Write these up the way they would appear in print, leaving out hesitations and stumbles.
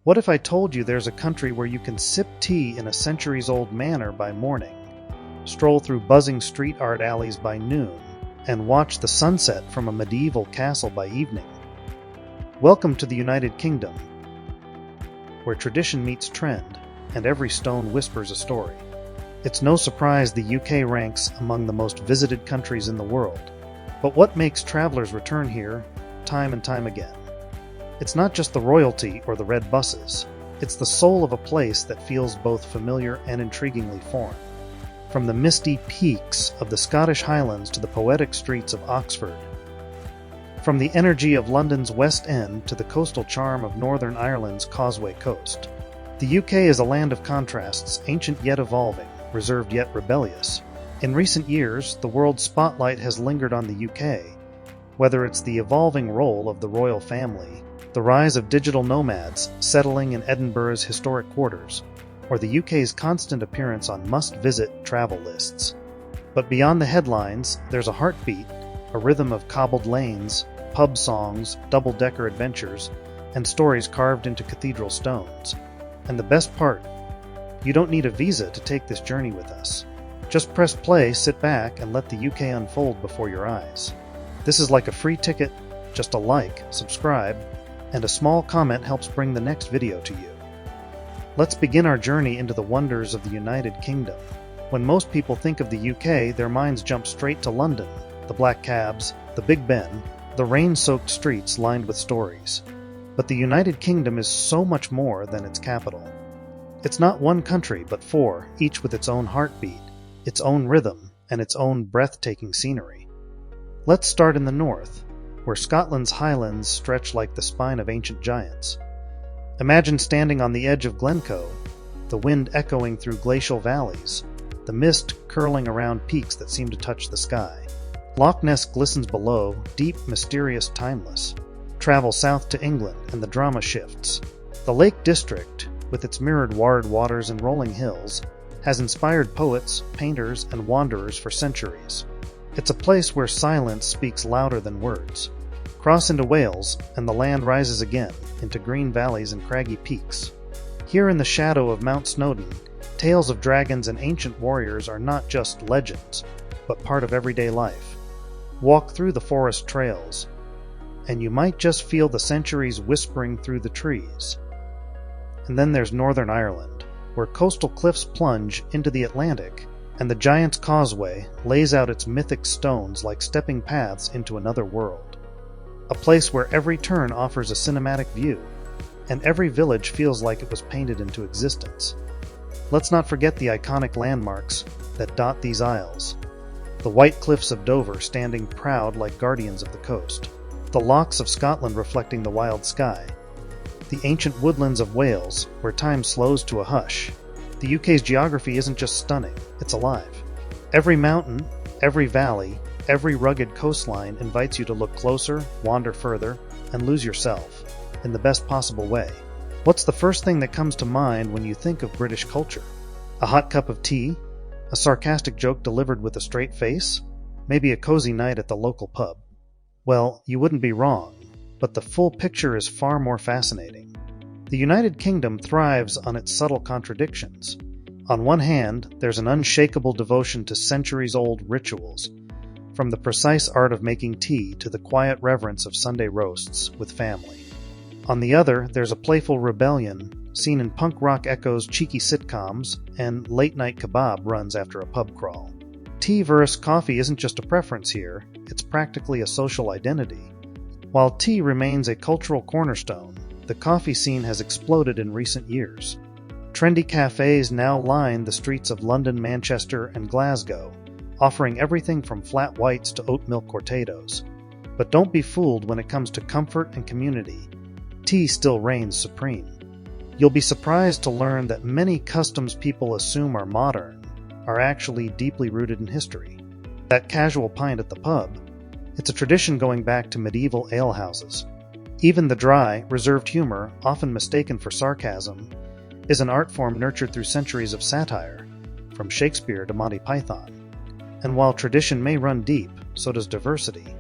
What if I told you there's a country where you can sip tea in a centuries-old manor by morning, stroll through buzzing street art alleys by noon, and watch the sunset from a medieval castle by evening? Welcome to the United Kingdom, where tradition meets trend, and every stone whispers a story. It's no surprise the UK ranks among the most visited countries in the world. But what makes travelers return here time and time again? It's not just the royalty or the red buses. It's the soul of a place that feels both familiar and intriguingly foreign. From the misty peaks of the Scottish Highlands to the poetic streets of Oxford. From the energy of London's West End to the coastal charm of Northern Ireland's Causeway Coast. The UK is a land of contrasts, ancient yet evolving, reserved yet rebellious. In recent years, the world's spotlight has lingered on the UK, whether it's the evolving role of the royal family, the rise of digital nomads settling in Edinburgh's historic quarters, or the UK's constant appearance on must-visit travel lists. But beyond the headlines, there's a heartbeat, a rhythm of cobbled lanes, pub songs, double-decker adventures, and stories carved into cathedral stones. And the best part, you don't need a visa to take this journey with us. Just press play, sit back, and let the UK unfold before your eyes. This is like a free ticket, just a like, subscribe, and a small comment helps bring the next video to you. Let's begin our journey into the wonders of the United Kingdom. When most people think of the UK, their minds jump straight to London, the black cabs, the Big Ben, the rain-soaked streets lined with stories. But the United Kingdom is so much more than its capital. It's not one country, but four, each with its own heartbeat, its own rhythm, and its own breathtaking scenery. Let's start in the north, where Scotland's highlands stretch like the spine of ancient giants. Imagine standing on the edge of Glencoe, the wind echoing through glacial valleys, the mist curling around peaks that seem to touch the sky. Loch Ness glistens below, deep, mysterious, timeless. Travel south to England, and the drama shifts. The Lake District, with its mirrored waters and rolling hills, has inspired poets, painters, and wanderers for centuries. It's a place where silence speaks louder than words. Cross into Wales, and the land rises again, into green valleys and craggy peaks. Here in the shadow of Mount Snowdon, tales of dragons and ancient warriors are not just legends, but part of everyday life. Walk through the forest trails, and you might just feel the centuries whispering through the trees. And then there's Northern Ireland, where coastal cliffs plunge into the Atlantic, and the Giant's Causeway lays out its mythic stones like stepping paths into another world. A place where every turn offers a cinematic view, and every village feels like it was painted into existence. Let's not forget the iconic landmarks that dot these isles. The white cliffs of Dover standing proud like guardians of the coast. The lochs of Scotland reflecting the wild sky. The ancient woodlands of Wales, where time slows to a hush. The UK's geography isn't just stunning, it's alive. Every mountain, every valley, every rugged coastline invites you to look closer, wander further, and lose yourself, in the best possible way. What's the first thing that comes to mind when you think of British culture? A hot cup of tea? A sarcastic joke delivered with a straight face? Maybe a cozy night at the local pub? Well, you wouldn't be wrong, but the full picture is far more fascinating. The United Kingdom thrives on its subtle contradictions. On one hand, there's an unshakable devotion to centuries-old rituals, from the precise art of making tea to the quiet reverence of Sunday roasts with family. On the other, there's a playful rebellion seen in punk rock echoes, cheeky sitcoms, and late-night kebab runs after a pub crawl. Tea versus coffee isn't just a preference here, it's practically a social identity. While tea remains a cultural cornerstone, the coffee scene has exploded in recent years. Trendy cafes now line the streets of London, Manchester, and Glasgow, offering everything from flat whites to oat milk cortados. But don't be fooled when it comes to comfort and community. Tea still reigns supreme. You'll be surprised to learn that many customs people assume are modern are actually deeply rooted in history. That casual pint at the pub, it's a tradition going back to medieval alehouses. Even the dry, reserved humor, often mistaken for sarcasm, is an art form nurtured through centuries of satire, from Shakespeare to Monty Python. And while tradition may run deep, so does diversity.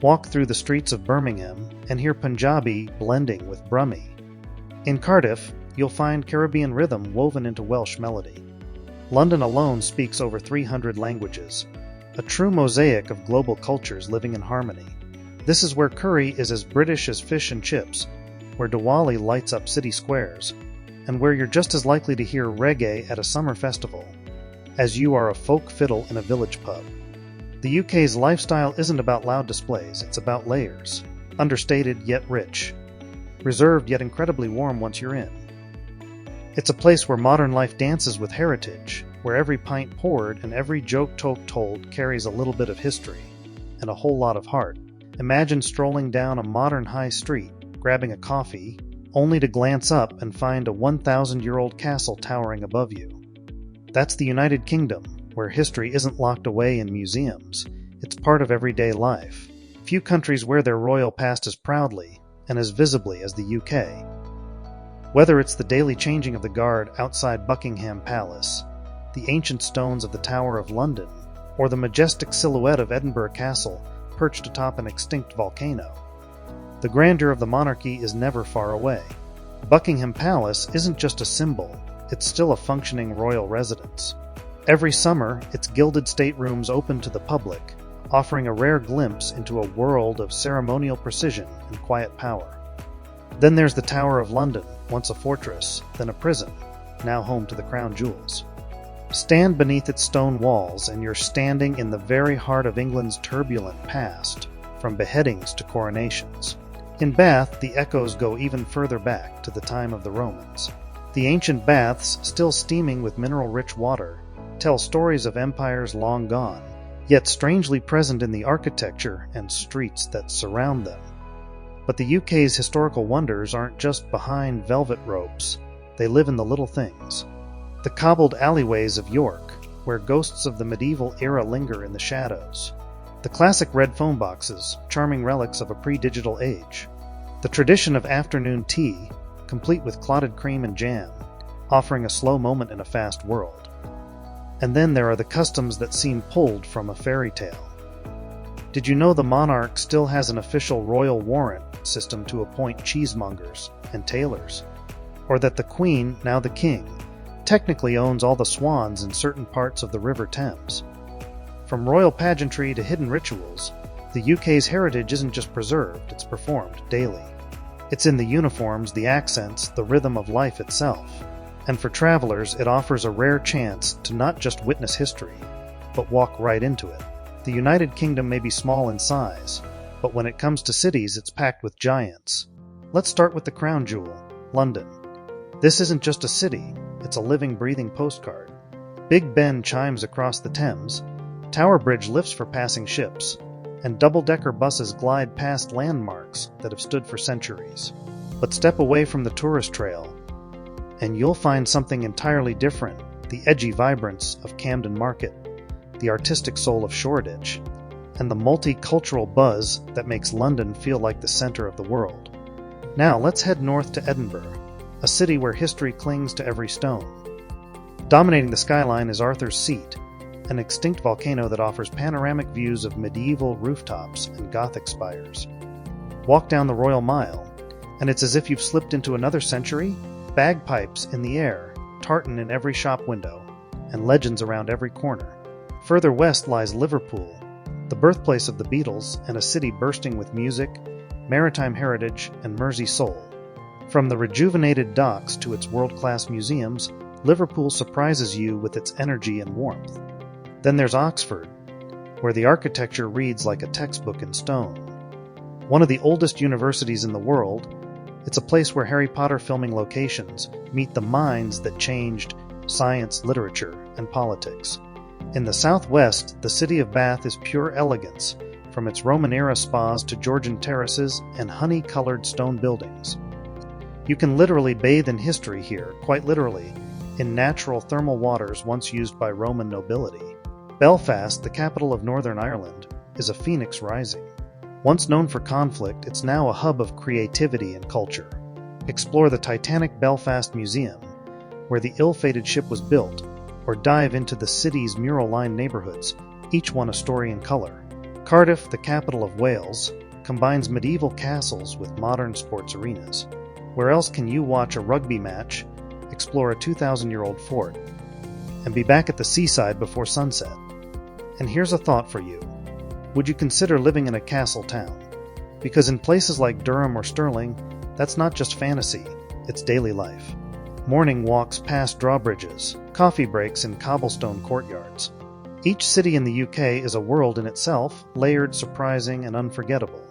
Walk through the streets of Birmingham and hear Punjabi blending with Brummy, In Cardiff, you'll find Caribbean rhythm woven into Welsh melody. London alone speaks over 300 languages, a true mosaic of global cultures living in harmony. This is where curry is as British as fish and chips, where Diwali lights up city squares, and where you're just as likely to hear reggae at a summer festival as you are a folk fiddle in a village pub. The UK's lifestyle isn't about loud displays, it's about layers, understated yet rich, reserved yet incredibly warm once you're in. It's a place where modern life dances with heritage, where every pint poured and every joke told carries a little bit of history and a whole lot of heart. Imagine strolling down a modern high street, grabbing a coffee, only to glance up and find a 1,000-year-old castle towering above you. That's the United Kingdom, where history isn't locked away in museums. It's part of everyday life. Few countries wear their royal past as proudly and as visibly as the UK. Whether it's the daily changing of the guard outside Buckingham Palace, the ancient stones of the Tower of London, or the majestic silhouette of Edinburgh Castle perched atop an extinct volcano, the grandeur of the monarchy is never far away. Buckingham Palace isn't just a symbol, it's still a functioning royal residence. Every summer, its gilded staterooms open to the public, offering a rare glimpse into a world of ceremonial precision and quiet power. Then there's the Tower of London, once a fortress, then a prison, now home to the crown jewels. Stand beneath its stone walls and you're standing in the very heart of England's turbulent past, from beheadings to coronations. In Bath, the echoes go even further back to the time of the Romans. The ancient baths, still steaming with mineral-rich water, tell stories of empires long gone, yet strangely present in the architecture and streets that surround them. But the UK's historical wonders aren't just behind velvet ropes, they live in the little things. The cobbled alleyways of York, where ghosts of the medieval era linger in the shadows. The classic red phone boxes, charming relics of a pre-digital age. The tradition of afternoon tea, complete with clotted cream and jam, offering a slow moment in a fast world. And then there are the customs that seem pulled from a fairy tale. Did you know the monarch still has an official royal warrant system to appoint cheesemongers and tailors? Or that the Queen, now the King, technically owns all the swans in certain parts of the River Thames? From royal pageantry to hidden rituals, the UK's heritage isn't just preserved, it's performed daily. It's in the uniforms, the accents, the rhythm of life itself. And for travelers, it offers a rare chance to not just witness history, but walk right into it. The United Kingdom may be small in size, but when it comes to cities, it's packed with giants. Let's start with the crown jewel, London. This isn't just a city, it's a living, breathing postcard. Big Ben chimes across the Thames, Tower Bridge lifts for passing ships, and double-decker buses glide past landmarks that have stood for centuries. But step away from the tourist trail, and you'll find something entirely different, the edgy vibrance of Camden Market, the artistic soul of Shoreditch, and the multicultural buzz that makes London feel like the center of the world. Now let's head north to Edinburgh, a city where history clings to every stone. Dominating the skyline is Arthur's Seat, an extinct volcano that offers panoramic views of medieval rooftops and Gothic spires. Walk down the Royal Mile, and it's as if you've slipped into another century, bagpipes in the air, tartan in every shop window, and legends around every corner. Further west lies Liverpool, the birthplace of the Beatles and a city bursting with music, maritime heritage, and Mersey soul. From the rejuvenated docks to its world-class museums, Liverpool surprises you with its energy and warmth. Then there's Oxford, where the architecture reads like a textbook in stone. One of the oldest universities in the world, it's a place where Harry Potter filming locations meet the minds that changed science, literature, and politics. In the southwest, the city of Bath is pure elegance, from its Roman-era spas to Georgian terraces and honey-colored stone buildings. You can literally bathe in history here, quite literally, in natural thermal waters once used by Roman nobility. Belfast, the capital of Northern Ireland, is a phoenix rising. Once known for conflict, it's now a hub of creativity and culture. Explore the Titanic Belfast Museum, where the ill-fated ship was built, or dive into the city's mural-lined neighborhoods, each one a story in color. Cardiff, the capital of Wales, combines medieval castles with modern sports arenas. Where else can you watch a rugby match, explore a 2,000-year-old fort, and be back at the seaside before sunset? And here's a thought for you. Would you consider living in a castle town? Because in places like Durham or Stirling, that's not just fantasy, it's daily life. Morning walks past drawbridges, coffee breaks in cobblestone courtyards. Each city in the UK is a world in itself, layered, surprising, and unforgettable.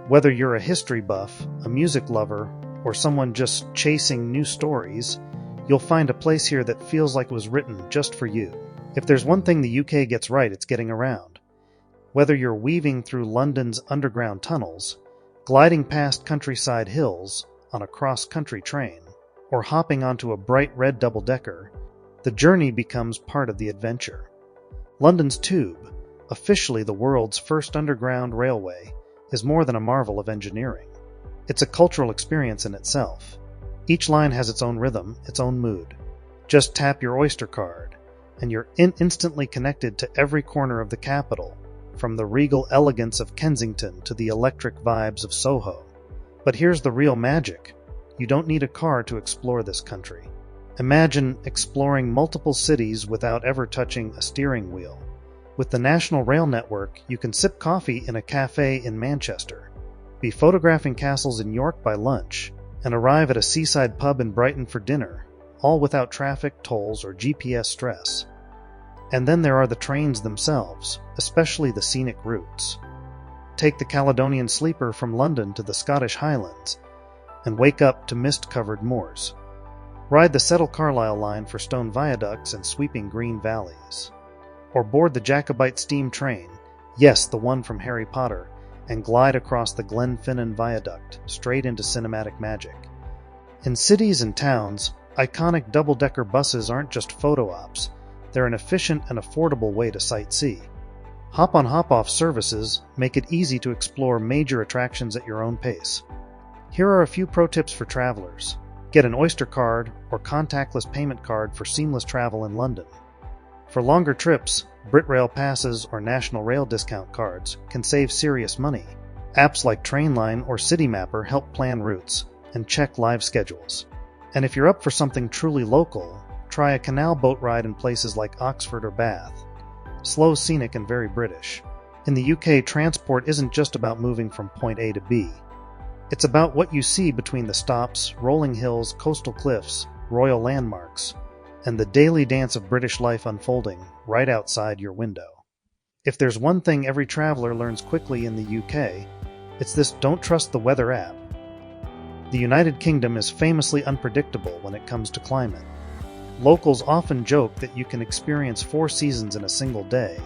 Whether you're a history buff, a music lover, or someone just chasing new stories, you'll find a place here that feels like it was written just for you. If there's one thing the UK gets right, it's getting around. Whether you're weaving through London's underground tunnels, gliding past countryside hills on a cross-country train, or hopping onto a bright red double-decker, the journey becomes part of the adventure. London's Tube, officially the world's first underground railway, is more than a marvel of engineering. It's a cultural experience in itself. Each line has its own rhythm, its own mood. Just tap your Oyster card, and you're instantly connected to every corner of the capital, from the regal elegance of Kensington to the electric vibes of Soho. But here's the real magic. You don't need a car to explore this country. Imagine exploring multiple cities without ever touching a steering wheel. With the National Rail Network, you can sip coffee in a cafe in Manchester, be photographing castles in York by lunch, and arrive at a seaside pub in Brighton for dinner, all without traffic, tolls, or GPS stress. And then there are the trains themselves, especially the scenic routes. Take the Caledonian Sleeper from London to the Scottish Highlands, and wake up to mist-covered moors. Ride the Settle Carlisle line for stone viaducts and sweeping green valleys. Or board the Jacobite steam train, yes, the one from Harry Potter, and glide across the Glenfinnan Viaduct, straight into cinematic magic. In cities and towns, iconic double-decker buses aren't just photo ops, they're an efficient and affordable way to sightsee. Hop-on hop-off services make it easy to explore major attractions at your own pace. Here are a few pro tips for travelers. Get an Oyster card or contactless payment card for seamless travel in London. For longer trips, BritRail passes or National Rail discount cards can save serious money. Apps like Trainline or Citymapper help plan routes and check live schedules. And if you're up for something truly local, try a canal boat ride in places like Oxford or Bath. Slow, scenic, and very British. In the UK, transport isn't just about moving from point A to B. It's about what you see between the stops, rolling hills, coastal cliffs, royal landmarks, and the daily dance of British life unfolding right outside your window. If there's one thing every traveler learns quickly in the UK, it's this don't trust the weather app. The United Kingdom is famously unpredictable when it comes to climate. Locals often joke that you can experience 4 seasons in a single day,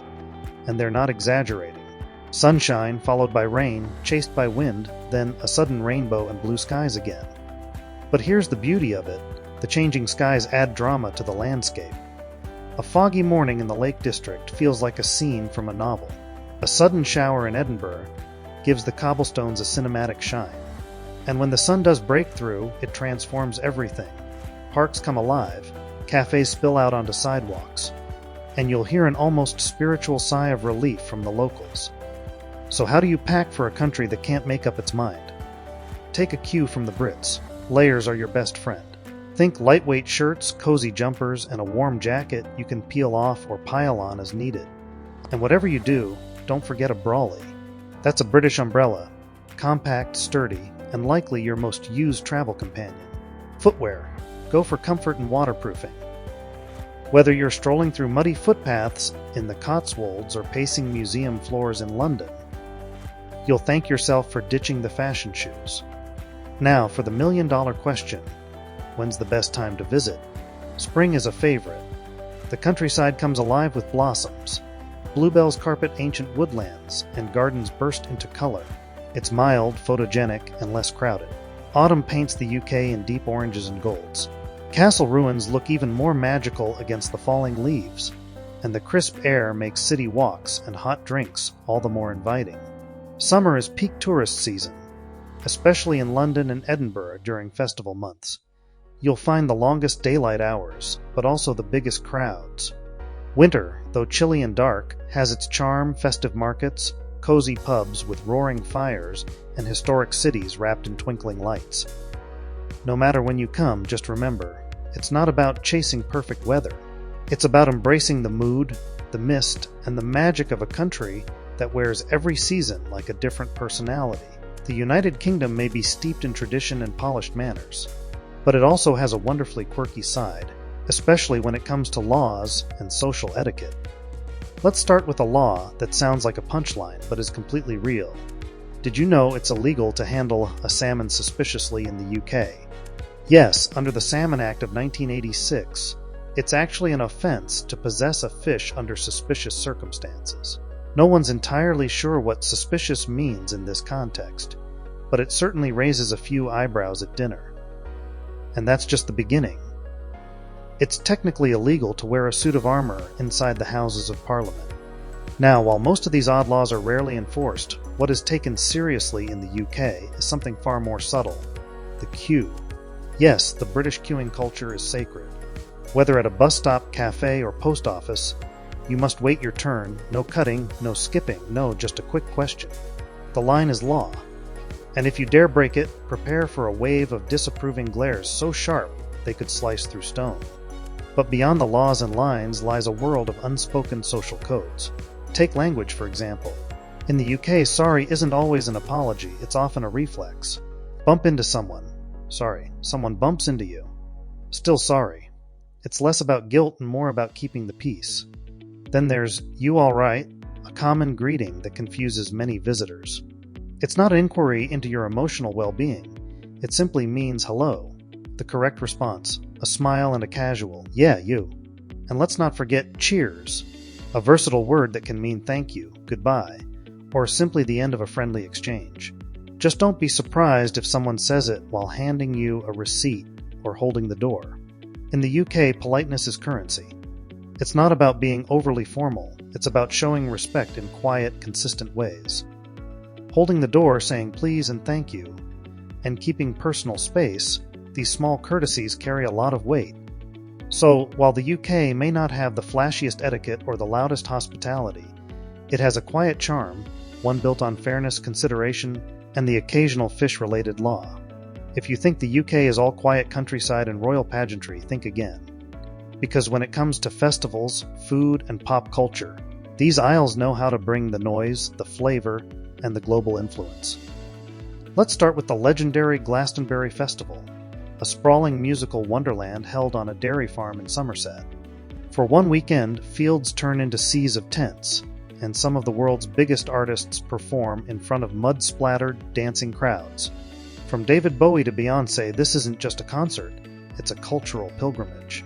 and they're not exaggerating. Sunshine followed by rain, chased by wind, then a sudden rainbow and blue skies again. But here's the beauty of it. The changing skies add drama to the landscape. A foggy morning in the Lake District feels like a scene from a novel. A sudden shower in Edinburgh gives the cobblestones a cinematic shine. And when the sun does break through, it transforms everything. Parks come alive, cafes spill out onto sidewalks, and you'll hear an almost spiritual sigh of relief from the locals. So how do you pack for a country that can't make up its mind? Take a cue from the Brits. Layers are your best friend. Think lightweight shirts, cozy jumpers, and a warm jacket you can peel off or pile on as needed. And whatever you do, don't forget a brolly. That's a British umbrella, compact, sturdy, and likely your most used travel companion. Footwear. Go for comfort and waterproofing. Whether you're strolling through muddy footpaths in the Cotswolds or pacing museum floors in London, you'll thank yourself for ditching the fashion shoes. Now for the million-dollar question. When's the best time to visit? Spring is a favorite. The countryside comes alive with blossoms. Bluebells carpet ancient woodlands, and gardens burst into color. It's mild, photogenic, and less crowded. Autumn paints the UK in deep oranges and golds. Castle ruins look even more magical against the falling leaves, and the crisp air makes city walks and hot drinks all the more inviting. Summer is peak tourist season, especially in London and Edinburgh during festival months. You'll find the longest daylight hours, but also the biggest crowds. Winter, though chilly and dark, has its charm, festive markets, cozy pubs with roaring fires, and historic cities wrapped in twinkling lights. No matter when you come, just remember, it's not about chasing perfect weather. It's about embracing the mood, the mist, and the magic of a country that wears every season like a different personality. The United Kingdom may be steeped in tradition and polished manners, but it also has a wonderfully quirky side, especially when it comes to laws and social etiquette. Let's start with a law that sounds like a punchline but is completely real. Did you know it's illegal to handle a salmon suspiciously in the UK? Yes, under the Salmon Act of 1986, it's actually an offense to possess a fish under suspicious circumstances. No one's entirely sure what suspicious means in this context, but it certainly raises a few eyebrows at dinner. And that's just the beginning. It's technically illegal to wear a suit of armor inside the Houses of Parliament. Now, while most of these odd laws are rarely enforced, what is taken seriously in the UK is something far more subtle: the queue. Yes, the British queuing culture is sacred. Whether at a bus stop, cafe, or post office, you must wait your turn. No cutting, no skipping, no, just a quick question. The line is law. And if you dare break it, prepare for a wave of disapproving glares so sharp they could slice through stone. But beyond the laws and lines lies a world of unspoken social codes. Take language, for example. In the UK, sorry isn't always an apology, it's often a reflex. Bump into someone. Sorry. Someone bumps into you. Still sorry. It's less about guilt and more about keeping the peace. Then there's "you all right," a common greeting that confuses many visitors. It's not an inquiry into your emotional well-being. It simply means hello. The correct response, a smile and a casual, "Yeah, you." And let's not forget cheers, a versatile word that can mean thank you, goodbye, or simply the end of a friendly exchange. Just don't be surprised if someone says it while handing you a receipt or holding the door. In the UK, politeness is currency. It's not about being overly formal, it's about showing respect in quiet, consistent ways. Holding the door, saying please and thank you, and keeping personal space, these small courtesies carry a lot of weight. So, while the UK may not have the flashiest etiquette or the loudest hospitality, it has a quiet charm, one built on fairness, consideration, and the occasional fish-related law. If you think the UK is all quiet countryside and royal pageantry, think again. Because when it comes to festivals, food, and pop culture, these isles know how to bring the noise, the flavor, and the global influence. Let's start with the legendary Glastonbury Festival, a sprawling musical wonderland held on a dairy farm in Somerset. For one weekend, fields turn into seas of tents, and some of the world's biggest artists perform in front of mud-splattered, dancing crowds. From David Bowie to Beyoncé, this isn't just a concert, it's a cultural pilgrimage.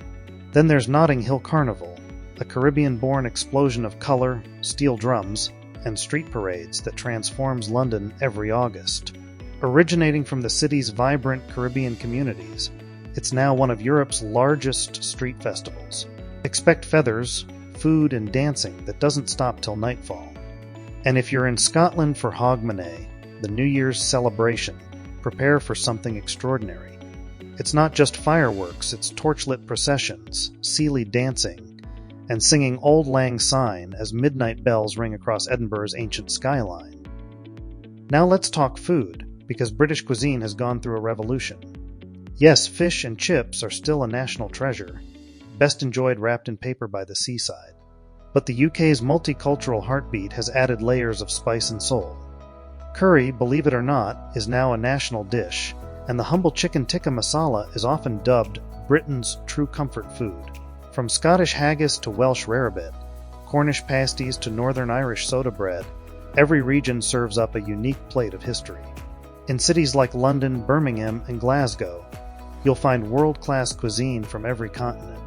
Then there's Notting Hill Carnival, a Caribbean-born explosion of color, steel drums, and street parades that transforms London every August. Originating from the city's vibrant Caribbean communities, it's now one of Europe's largest street festivals. Expect feathers, food, and dancing that doesn't stop till nightfall. And if you're in Scotland for Hogmanay, the New Year's celebration, prepare for something extraordinary. It's not just fireworks, it's torchlit processions, Sealy dancing, and singing Auld Lang Syne as midnight bells ring across Edinburgh's ancient skyline. Now let's talk food, because British cuisine has gone through a revolution. Yes, fish and chips are still a national treasure, best enjoyed wrapped in paper by the seaside. But the UK's multicultural heartbeat has added layers of spice and soul. Curry, believe it or not, is now a national dish, and the humble chicken tikka masala is often dubbed Britain's true comfort food. From Scottish haggis to Welsh rarebit, Cornish pasties to Northern Irish soda bread, every region serves up a unique plate of history. In cities like London, Birmingham, and Glasgow, you'll find world-class cuisine from every continent.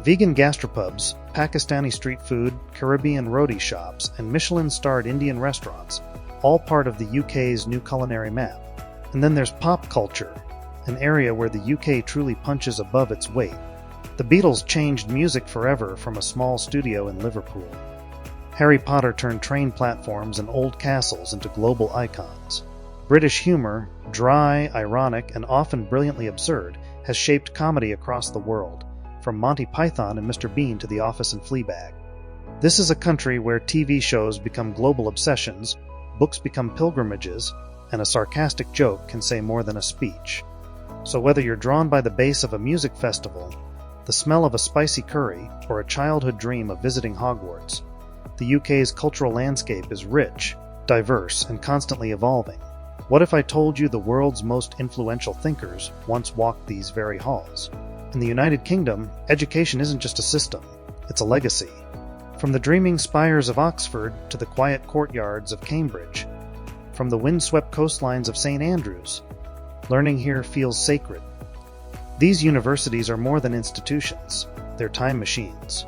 Vegan gastropubs, Pakistani street food, Caribbean roti shops, and Michelin-starred Indian restaurants, all part of the UK's new culinary map. And then there's pop culture, an area where the UK truly punches above its weight. The Beatles changed music forever from a small studio in Liverpool. Harry Potter turned train platforms and old castles into global icons. British humor, dry, ironic, and often brilliantly absurd, has shaped comedy across the world, from Monty Python and Mr. Bean to The Office and Fleabag. This is a country where TV shows become global obsessions, books become pilgrimages, and a sarcastic joke can say more than a speech. So whether you're drawn by the bass of a music festival, the smell of a spicy curry, or a childhood dream of visiting Hogwarts, the UK's cultural landscape is rich, diverse, and constantly evolving. What if I told you the world's most influential thinkers once walked these very halls? In the United Kingdom, education isn't just a system, it's a legacy. From the dreaming spires of Oxford to the quiet courtyards of Cambridge, from the windswept coastlines of St. Andrews, learning here feels sacred. These universities are more than institutions, they're time machines.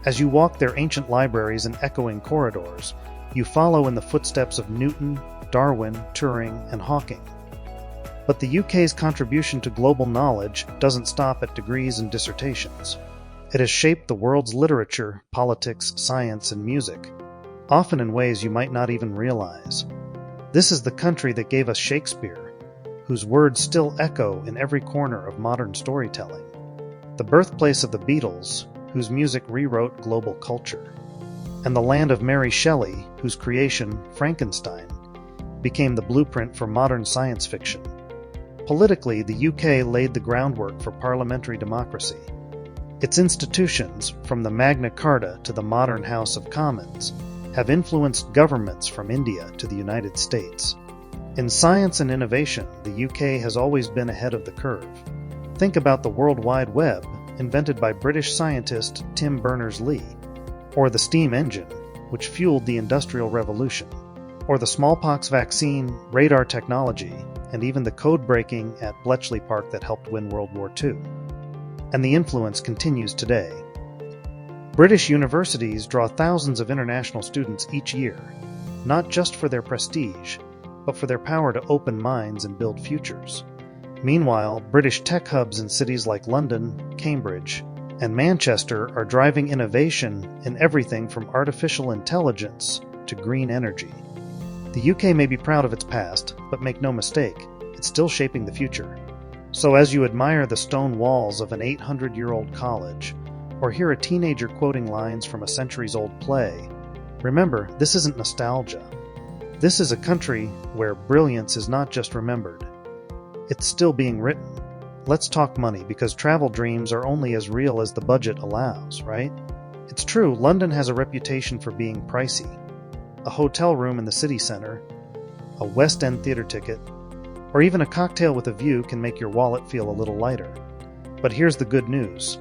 As you walk their ancient libraries and echoing corridors, you follow in the footsteps of Newton, Darwin, Turing, and Hawking. But the UK's contribution to global knowledge doesn't stop at degrees and dissertations. It has shaped the world's literature, politics, science, and music, often in ways you might not even realize. This is the country that gave us Shakespeare, whose words still echo in every corner of modern storytelling. The birthplace of the Beatles, whose music rewrote global culture. And the land of Mary Shelley, whose creation, Frankenstein, became the blueprint for modern science fiction. Politically, the UK laid the groundwork for parliamentary democracy. Its institutions, from the Magna Carta to the modern House of Commons, have influenced governments from India to the United States. In science and innovation, the UK has always been ahead of the curve. Think about the World Wide Web, invented by British scientist Tim Berners-Lee, or the steam engine, which fueled the Industrial Revolution, or the smallpox vaccine, radar technology, and even the code breaking at Bletchley Park that helped win World War II. And the influence continues today. British universities draw thousands of international students each year, not just for their prestige, but for their power to open minds and build futures. Meanwhile, British tech hubs in cities like London, Cambridge, and Manchester are driving innovation in everything from artificial intelligence to green energy. The UK may be proud of its past, but make no mistake, it's still shaping the future. So as you admire the stone walls of an 800-year-old college, or hear a teenager quoting lines from a centuries-old play, remember, this isn't nostalgia. This is a country where brilliance is not just remembered. It's still being written. Let's talk money, because travel dreams are only as real as the budget allows, right? It's true, London has a reputation for being pricey. A hotel room in the city center, a West End theater ticket, or even a cocktail with a view can make your wallet feel a little lighter. But here's the good news.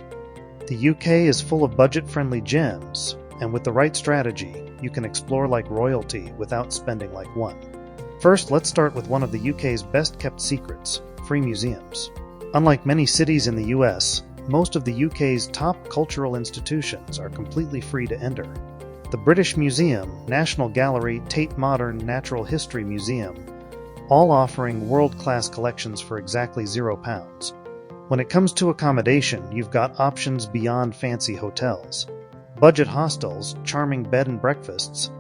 The UK is full of budget-friendly gems, and with the right strategy, you can explore like royalty without spending like one. First, let's start with one of the UK's best-kept secrets, free museums. Unlike many cities in the US, most of the UK's top cultural institutions are completely free to enter. The British Museum, National Gallery, Tate Modern Natural History Museum, all offering world-class collections for exactly £0. When it comes to accommodation, you've got options beyond fancy hotels. Budget hostels, charming bed and breakfasts,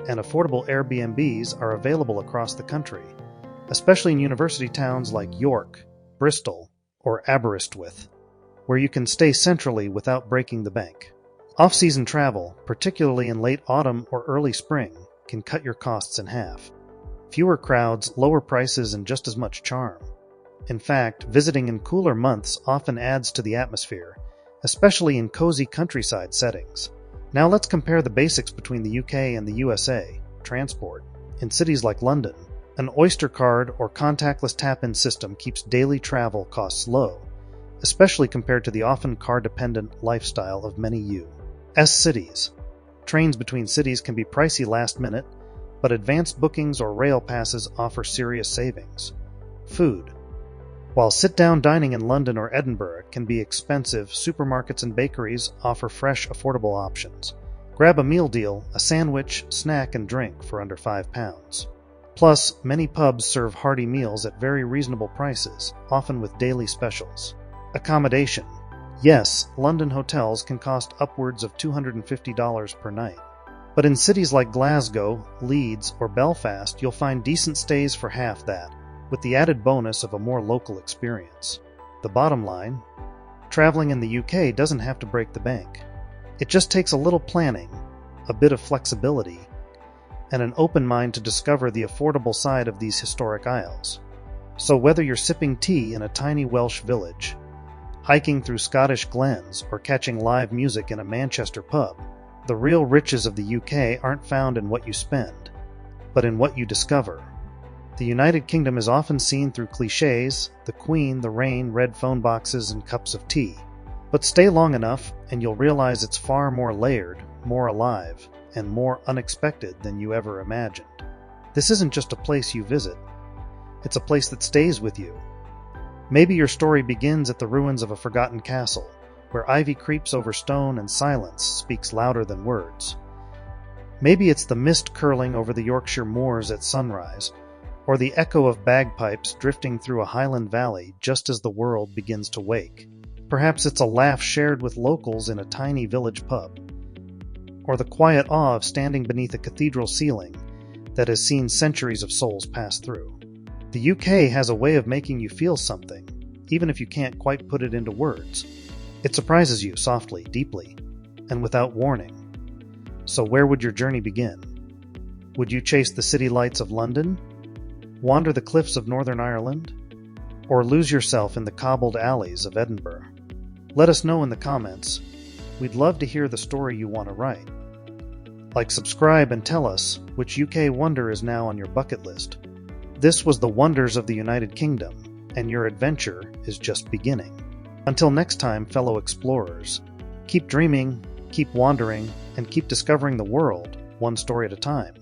and affordable Airbnbs are available across the country, especially in university towns like York, Bristol, or Aberystwyth, where you can stay centrally without breaking the bank. Off-season travel, particularly in late autumn or early spring, can cut your costs in half. Fewer crowds, lower prices, and just as much charm. In fact, visiting in cooler months often adds to the atmosphere, especially in cozy countryside settings. Now let's compare the basics between the UK and the USA. Transport. In cities like London, an Oyster card or contactless tap-in system keeps daily travel costs low, especially compared to the often car-dependent lifestyle of many U.S. cities. Trains between cities can be pricey last minute, but advanced bookings or rail passes offer serious savings. Food. While sit-down dining in London or Edinburgh can be expensive, supermarkets and bakeries offer fresh, affordable options. Grab a meal deal, a sandwich, snack, and drink for under £5. Plus, many pubs serve hearty meals at very reasonable prices, often with daily specials. Accommodation. Yes, London hotels can cost upwards of $250 per night. But in cities like Glasgow, Leeds, or Belfast, you'll find decent stays for half that, with the added bonus of a more local experience. The bottom line, traveling in the UK doesn't have to break the bank. It just takes a little planning, a bit of flexibility, and an open mind to discover the affordable side of these historic isles. So whether you're sipping tea in a tiny Welsh village, hiking through Scottish glens, or catching live music in a Manchester pub, the real riches of the UK aren't found in what you spend, but in what you discover. The United Kingdom is often seen through cliches: the Queen, the rain, red phone boxes, and cups of tea. But stay long enough and you'll realize it's far more layered, more alive, and more unexpected than you ever imagined. This isn't just a place you visit. It's a place that stays with you. Maybe your story begins at the ruins of a forgotten castle, where ivy creeps over stone and silence speaks louder than words. Maybe it's the mist curling over the Yorkshire moors at sunrise, or the echo of bagpipes drifting through a highland valley just as the world begins to wake. Perhaps it's a laugh shared with locals in a tiny village pub, or the quiet awe of standing beneath a cathedral ceiling that has seen centuries of souls pass through. The UK has a way of making you feel something, even if you can't quite put it into words. It surprises you softly, deeply, and without warning. So where would your journey begin? Would you chase the city lights of London? Wander the cliffs of Northern Ireland? Or lose yourself in the cobbled alleys of Edinburgh? Let us know in the comments. We'd love to hear the story you want to write. Like, subscribe, and tell us which UK wonder is now on your bucket list. This was the Wonders of the United Kingdom, and your adventure is just beginning. Until next time, fellow explorers, keep dreaming, keep wandering, and keep discovering the world one story at a time.